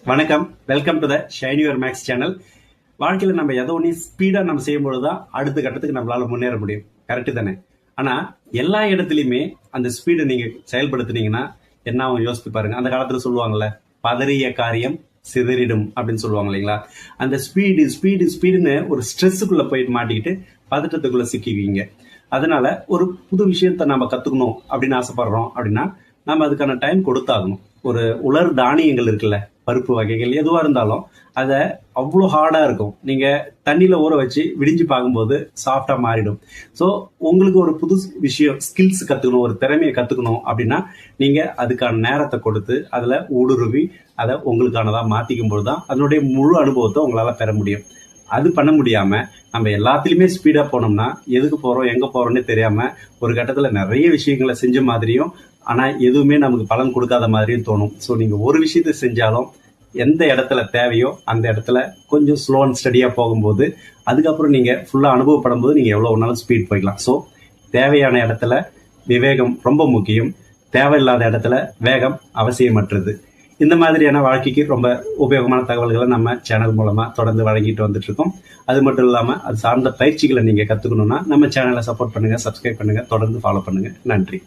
வணக்கம், welcome to the shine your max channel. வாழ்க்கையில் நம்ம எதோ ஒன்று ஸ்பீடாக நம்ம செய்யும்பொழுது தான் அடுத்த கட்டத்துக்கு நம்மளால முன்னேற முடியும். கரெக்டு தானே? ஆனால் எல்லா இடத்துலையுமே அந்த ஸ்பீடை நீங்கள் செயல்படுத்துனீங்கன்னா என்ன ஆகும் யோசித்து பாருங்க. அந்த காலத்தில் சொல்லுவாங்கல்ல, பதறிய காரியம் சிதறிடும் அப்படின்னு சொல்லுவாங்க இல்லைங்களா? அந்த ஸ்பீடு ஸ்பீடு ஸ்பீடுன்னு ஒரு ஸ்ட்ரெஸ்ஸுக்குள்ளே போயிட்டு மாட்டிக்கிட்டு பதட்டத்துக்குள்ளே சிக்கிக்குவீங்க. அதனால ஒரு புது விஷயத்த நம்ம கற்றுக்கணும் அப்படின்னு ஆசைப்படுறோம் அப்படின்னா நம்ம அதுக்கான டைம் கொடுத்தாகணும். ஒரு உலர் தானியங்கள் இருக்குல்ல, பருப்பு வகைகள் எதுவாக இருந்தாலும் அதை அவ்வளோ ஹார்டாக இருக்கும். நீங்கள் தண்ணியில் ஊற வச்சு விடிஞ்சு பார்க்கும்போது சாஃப்டாக மாறிடும். ஸோ உங்களுக்கு ஒரு புது விஷயம், ஸ்கில்ஸ் கற்றுக்கணும், ஒரு திறமையை கற்றுக்கணும் அப்படின்னா நீங்கள் அதுக்கான நேரத்தை கொடுத்து அதில் ஊடுருவி அதை உங்களுக்கானதாக மாற்றிக்கும்போது தான் அதனுடைய முழு அனுபவத்தை உங்களால் பெற முடியும். அது பண்ண முடியாமல் நம்ம எல்லாத்துலேயுமே ஸ்பீடாக போனோம்னா எதுக்கு போகிறோம் எங்கே போகிறோன்னே தெரியாமல் ஒரு கட்டத்தில் நிறைய விஷயங்களை செஞ்ச மாதிரியும் ஆனால் எதுவுமே நமக்கு பலன் கொடுக்காத மாதிரியும் தோணும். ஸோ நீங்கள் ஒரு விஷயத்தை செஞ்சாலும் எந்த இடத்துல தேவையோ அந்த இடத்துல கொஞ்சம் ஸ்லோ அண்ட் ஸ்டடியாக போகும்போது அதுக்கப்புறம் நீங்கள் ஃபுல்லாக அனுபவப்படும் போது நீங்கள் எவ்வளோ ஒன்றாலும் ஸ்பீட் போய்க்கலாம். ஸோ தேவையான இடத்துல விவேகம் ரொம்ப முக்கியம், தேவையில்லாத இடத்துல வேகம் அவசியமற்றது. இந்த மாதிரியான வாழ்க்கைக்கு ரொம்ப உபயோகமான தகவல்களை நம்ம சேனல் மூலமாக தொடர்ந்து வழங்கிட்டு வந்துட்டு இருக்கோம். அது மட்டும் இல்லாமல் அது சார்ந்த பயிற்சிகளை நீங்கள் கற்றுக்கணுன்னா நம்ம சேனலை சப்போர்ட் பண்ணுங்கள், சப்ஸ்கிரைப் பண்ணுங்கள், தொடர்ந்து ஃபாலோ பண்ணுங்கள். நன்றி.